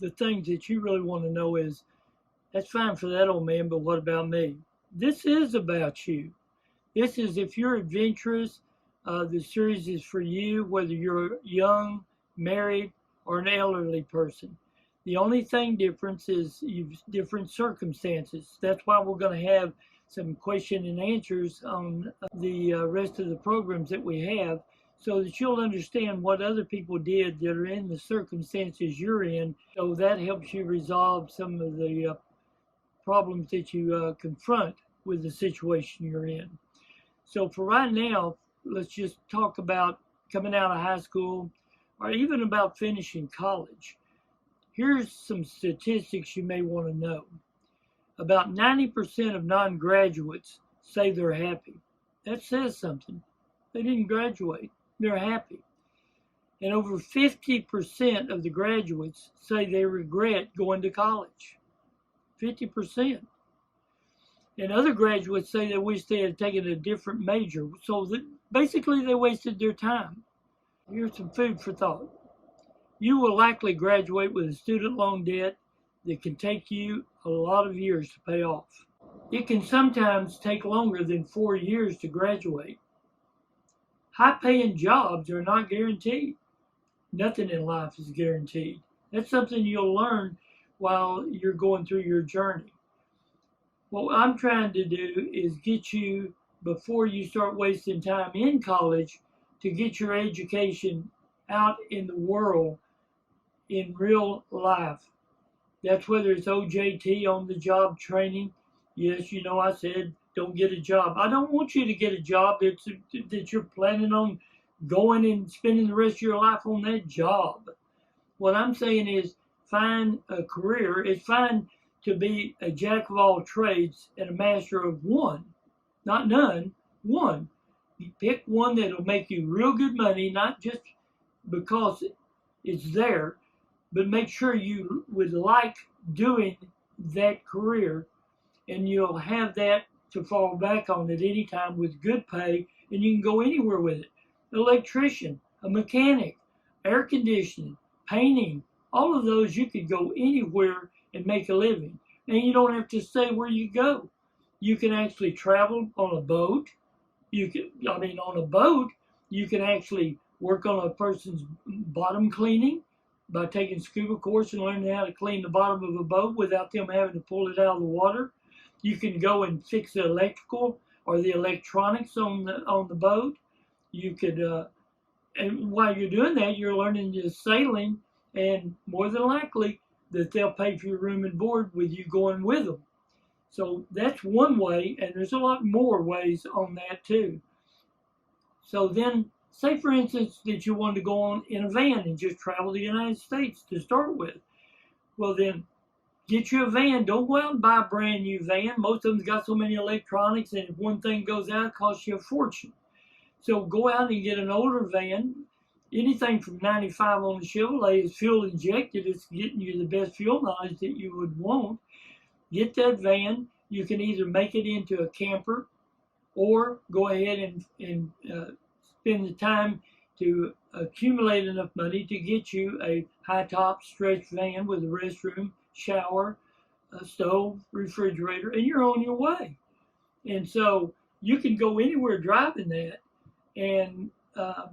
the things that you really want to know is, that's fine for that old man, but what about me? This is about you. This is, if you're adventurous, the series is for you, whether you're young, married, or an elderly person. The only thing difference is you've different circumstances. That's why we're going to have some question and answers on the rest of the programs that we have, so that you'll understand what other people did that are in the circumstances you're in. So that helps you resolve some of the problems that you confront with the situation you're in. So for right now, let's just talk about coming out of high school or even about finishing college. Here's some statistics you may want to know. About 90% of non-graduates say they're happy. That says something. They didn't graduate. They're happy. And over 50% of the graduates say they regret going to college. 50%. And other graduates say they wish they had taken a different major. So basically they wasted their time. Here's some food for thought. You will likely graduate with a student loan debt that can take you a lot of years to pay off. It can sometimes take longer than 4 years to graduate. High-paying jobs are not guaranteed. Nothing in life is guaranteed. That's something you'll learn while you're going through your journey. What I'm trying to do is get you, before you start wasting time in college, to get your education out in the world in real life. That's whether it's OJT, on the job training. Yes, you know I said don't get a job. I don't want you to get a job that you're planning on going and spending the rest of your life on that job. What I'm saying is find a career. It's fine to be a jack of all trades and a master of one, not none, one. You pick one that'll make you real good money, not just because it's there, but make sure you would like doing that career, and you'll have that to fall back on at any time with good pay, and you can go anywhere with it. Electrician, a mechanic, air conditioning, painting, all of those, you could go anywhere and make a living. And you don't have to stay where you go. You can actually travel on a boat. On a boat, you can actually work on a person's bottom cleaning by taking scuba course and learning how to clean the bottom of a boat without them having to pull it out of the water. You can go and fix the electrical or the electronics on the boat. You could, and while you're doing that, you're learning just sailing, and more than likely that they'll pay for your room and board with you going with them. So that's one way, and there's a lot more ways on that too. So then, say for instance that you wanted to go on in a van and just travel the United States to start with. Well then, get you a van. Don't go out and buy a brand new van. Most of them's got so many electronics, and if one thing goes out, it costs you a fortune. So go out and get an older van. Anything from 95 on the Chevrolet is fuel injected. It's getting you the best fuel mileage that you would want. Get that van. You can either make it into a camper or go ahead and spend the time to accumulate enough money to get you a high-top stretch van with a restroom, shower, a stove, refrigerator, and you're on your way. And so you can go anywhere driving that and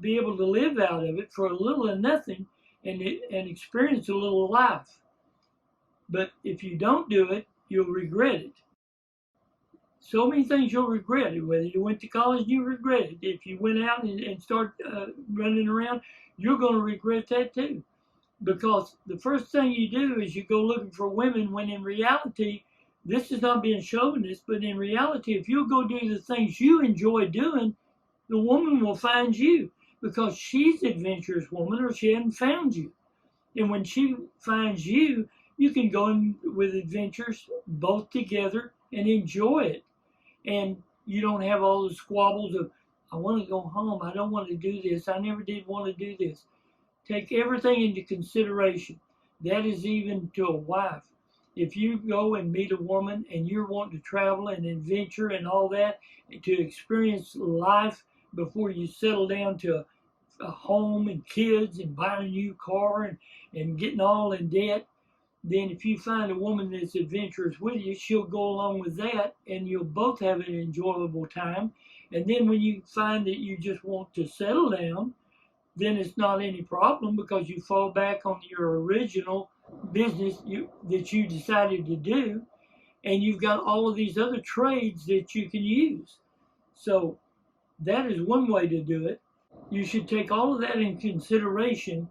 be able to live out of it for a little or nothing and experience a little life. But if you don't do it, you'll regret it. So many things you'll regret it. Whether you went to college, you regret it. If you went out and start running around, you're going to regret that too. Because the first thing you do is you go looking for women, when in reality, this is not being chauvinist, but in reality, if you'll go do the things you enjoy doing, the woman will find you because she's an adventurous woman or she hadn't found you. And when she finds you, you can go in with adventures both together and enjoy it. And you don't have all the squabbles of, I want to go home, I don't want to do this, I never did want to do this. Take everything into consideration. That is even to a wife. If you go and meet a woman and you're wanting to travel and adventure and all that, to experience life before you settle down to a home and kids and buying a new car and getting all in debt, then if you find a woman that's adventurous with you, she'll go along with that, and you'll both have an enjoyable time. And then when you find that you just want to settle down, then it's not any problem, because you fall back on your original business that you decided to do, and you've got all of these other trades that you can use. So that is one way to do it. You should take all of that in consideration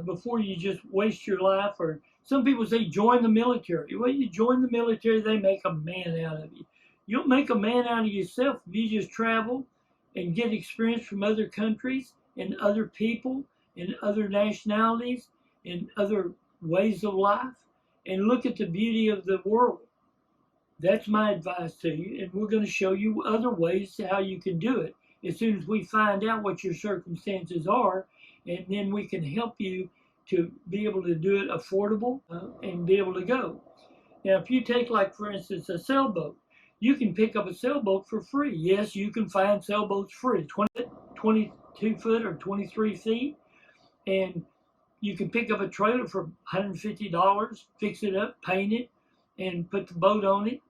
before you just waste your life. Or some people say join the military. Well, you join the military, they make a man out of you. You'll make a man out of yourself if you just travel and get experience from other countries and other people and other nationalities and other ways of life, and look at the beauty of the world. That's my advice to you, and we're going to show you other ways to how you can do it as soon as we find out what your circumstances are, and then we can help you to be able to do it affordable and be able to go. Now, if you take, like, for instance, a sailboat, you can pick up a sailboat for free. Yes, you can find sailboats free, 22 foot or 23 feet, and you can pick up a trailer for $150, fix it up, paint it, and put the boat on it,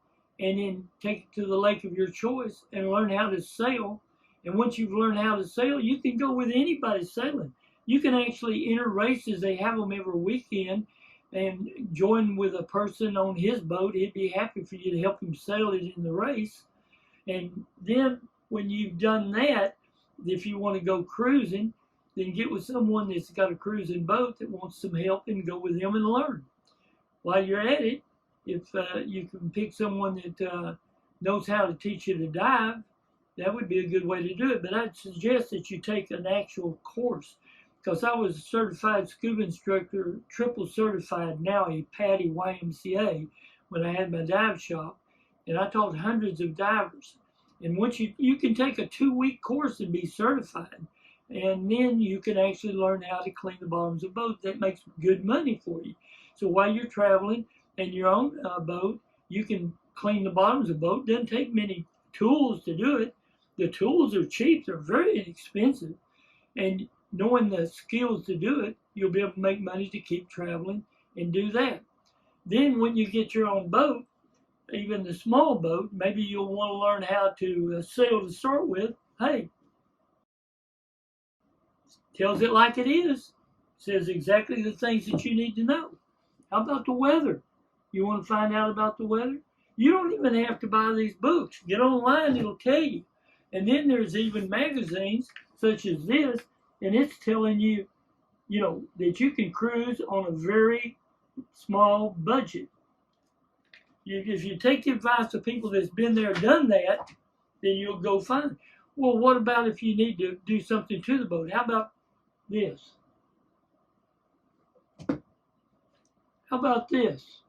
and then take it to the lake of your choice and learn how to sail. And once you've learned how to sail, you can go with anybody sailing. You can actually enter races. They have them every weekend, and join with a person on his boat. He'd be happy for you to help him sail it in the race. And then when you've done that, if you want to go cruising, then get with someone that's got a cruising boat that wants some help, and go with them and learn. While you're at it, if you can pick someone that knows how to teach you to dive, that would be a good way to do it. But I'd suggest that you take an actual course, because I was a certified scuba instructor, triple certified now, a PADI YMCA, when I had my dive shop, and I taught hundreds of divers. And once you can take a 2-week course and be certified, and then you can actually learn how to clean the bottoms of boats. That makes good money for you. So while you're traveling in your own boat, you can clean the bottoms of boat. Doesn't take many tools to do it. The tools are cheap. They're very inexpensive. And knowing the skills to do it, you'll be able to make money to keep traveling and do that. Then when you get your own boat, even the small boat, maybe you'll want to learn how to sail to start with. Hey, tells it like it is. Says exactly the things that you need to know. How about the weather? You want to find out about the weather? You don't even have to buy these books. Get online, it'll tell you. And then there's even magazines such as this, and it's telling you, that you can cruise on a very small budget. If you take the advice of people that's been there, done that, then you'll go fine. Well, what about if you need to do something to the boat? How about this? How about this?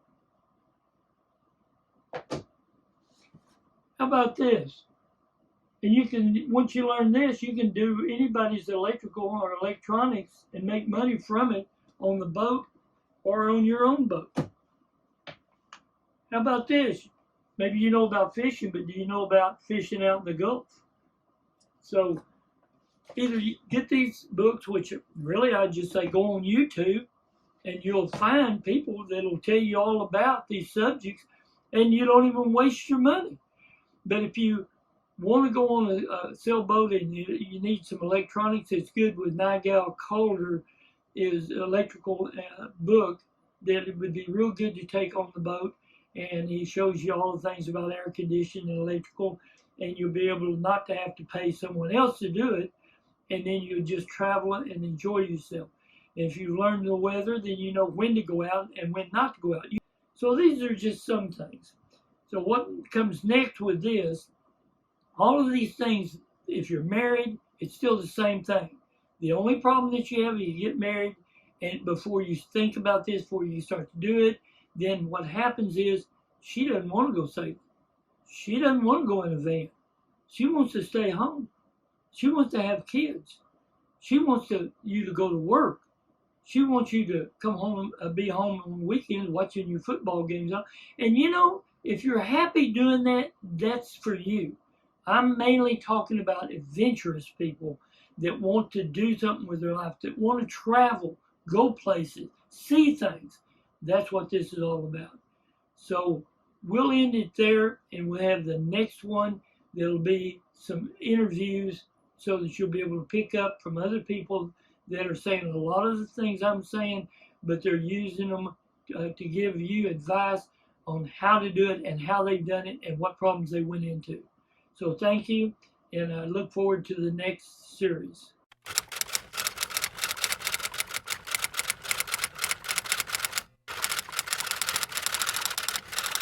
How about this? And you can, once you learn this, you can do anybody's electrical or electronics and make money from it on the boat or on your own boat. How about this? Maybe you know about fishing, but do you know about fishing out in the Gulf? So either you get these books, which really I just say go on YouTube, and you'll find people that'll tell you all about these subjects, and you don't even waste your money. But if you want to go on a sailboat and you need some electronics, it's good with Nigel Calder is electrical book that it would be real good to take on the boat, and he shows you all the things about air conditioning and electrical, and you'll be able not to have to pay someone else to do it, and then you'll just travel and enjoy yourself. And if you learn the weather, then you know when to go out and when not to go out. So these are just some things. So what comes next with this, all of these things, if you're married, it's still the same thing. The only problem that you have is you get married, and before you think about this, before you start to do it, then what happens is she doesn't want to go sailing. She doesn't want to go in a van. She wants to stay home. She wants to have kids. She wants you to go to work. She wants you to come home, be home on weekends watching your football games. And if you're happy doing that, that's for you. I'm mainly talking about adventurous people that want to do something with their life, that want to travel, go places, see things. That's what this is all about. So we'll end it there, and we'll have the next one. There'll be some interviews so that you'll be able to pick up from other people that are saying a lot of the things I'm saying, but they're using them to give you advice on how to do it and how they've done it and what problems they went into. So thank you, and I look forward to the next series.